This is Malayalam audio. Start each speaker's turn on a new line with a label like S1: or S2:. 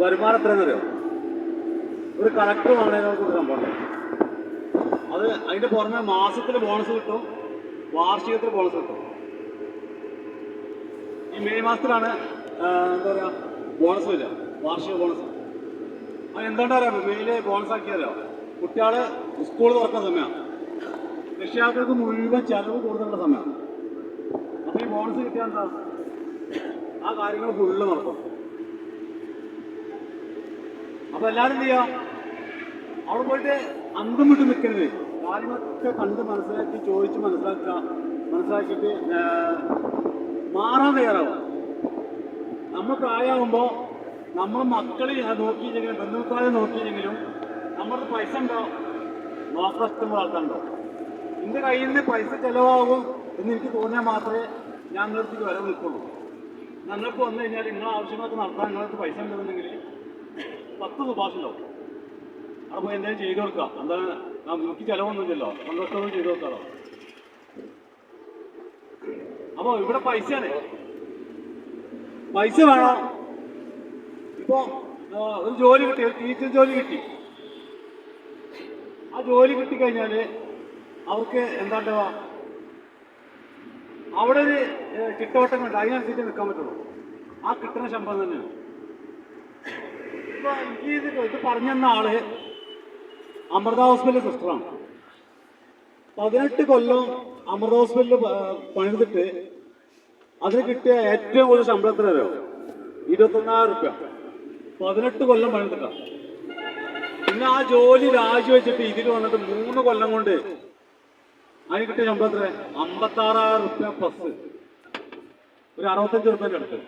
S1: വരുമാനം എത്രയെന്നറിയോ? ഒരു കളക്ടർ വാങ്ങുന്നതിനോട് സംഭവം. അത് അതിൻ്റെ പുറമെ മാസത്തിൽ ബോണസ് കിട്ടും, വാർഷികത്തിൽ ബോണസ് കിട്ടും. ഈ മെയ് മാസത്തിലാണ് എന്താ പറയുക ബോണസ് വരിക, വാർഷിക ബോണസ്. അത് എന്തുകൊണ്ടാ അറിയാമോ? മെയില് ബോണസ് ആക്കിയാലോ, കുട്ടികൾ സ്കൂൾ തുറക്കുന്ന സമയമാണ്, രക്ഷിതാക്കൾക്ക് മുഴുവൻ ചെലവ് കൂടുതലുള്ള സമയമാണ്. അപ്പോൾ ഈ ബോണസ് കിട്ടിയാൽ എന്താ, ആ കാര്യങ്ങൾ ഫുള്ള് നടക്കും. അപ്പോൾ എല്ലാവരും എന്ത് ചെയ്യാം, അവിടെ പോയിട്ട് അന്തം വിട്ട് നിൽക്കരുത്. കാര്യങ്ങളൊക്കെ കണ്ട് മനസ്സിലാക്കി ചോദിച്ച് മനസ്സിലാക്കിയിട്ട് മാറാൻ തയ്യാറാവുക. നമ്മൾ പ്രായമാകുമ്പോൾ നമ്മൾ മക്കളെ നോക്കിയില്ലെങ്കിലും ബന്ധുക്കളെ നോക്കിയില്ലെങ്കിലും നമ്മുടെ പൈസ ഉണ്ടോ നോക്കാൻ ഇഷ്ടമുള്ള ആൾക്കാരുണ്ടോ? എൻ്റെ കയ്യിൽ നിന്ന് പൈസ ചിലവാകും എന്ന് എനിക്ക് തോന്നിയാൽ മാത്രമേ ഞാൻ നിങ്ങളടുത്തേക്ക് വരെ നിൽക്കുള്ളൂ. ഞങ്ങൾക്ക് വന്നു കഴിഞ്ഞാൽ നിങ്ങളെ ആവശ്യങ്ങളൊക്കെ നടത്താൻ നിങ്ങൾക്ക് പൈസ ഉണ്ടെന്നുണ്ടെങ്കിൽ 10 സുഭാഷ് ഉണ്ടാവും. അവിടെ പോയി എന്തെങ്കിലും ചെയ്തു കൊടുക്കുക. എന്താണ് നമുക്ക് ചിലവൊന്നുമില്ലല്ലോ, സന്തോഷവും ചെയ്തു കൊടുക്കാറോ. അപ്പോൾ ഇവിടെ പൈസയാണ്, പൈസ വേണം. ഇപ്പോൾ ഒരു ജോലി കിട്ടി, ഒരു ടീച്ചർ ജോലി കിട്ടി. ആ ജോലി കിട്ടിക്കഴിഞ്ഞാൽ അവർക്ക് എന്താ ഉണ്ടാവുക, അവിടെ ഒരു ചിട്ടവട്ടം ഉണ്ട്, അതിനനുസരിച്ച് നിൽക്കാൻ പറ്റുള്ളൂ. ആ കിട്ടുന്ന ശമ്പളം തന്നെയാണ്. ഇപ്പോൾ ഇത് പറഞ്ഞെന്ന ആള് അമൃത ഹോസ്പിറ്റൽ സിസ്റ്ററാണ്. 18 കൊല്ലം അമൃത ഹോസ്പിറ്റലിൽ പണിതിട്ട് അതിന് കിട്ടിയ ഏറ്റവും കൂടുതൽ ശമ്പളത്തിന് വരോ 21,000 റുപ്യ. 18 കൊല്ലം പണിതിട്ടാണ്. പിന്നെ ആ ജോലി രാജിവെച്ചിട്ട് ഇതിൽ വന്നിട്ട് 3 കൊല്ലം കൊണ്ട് അതിന് കിട്ടിയ ശമ്പളത്തിന് 56,000 റുപ്യ പ്ലസ് ഒരു 65 റുപ്യൻ്റെ അടുത്ത്.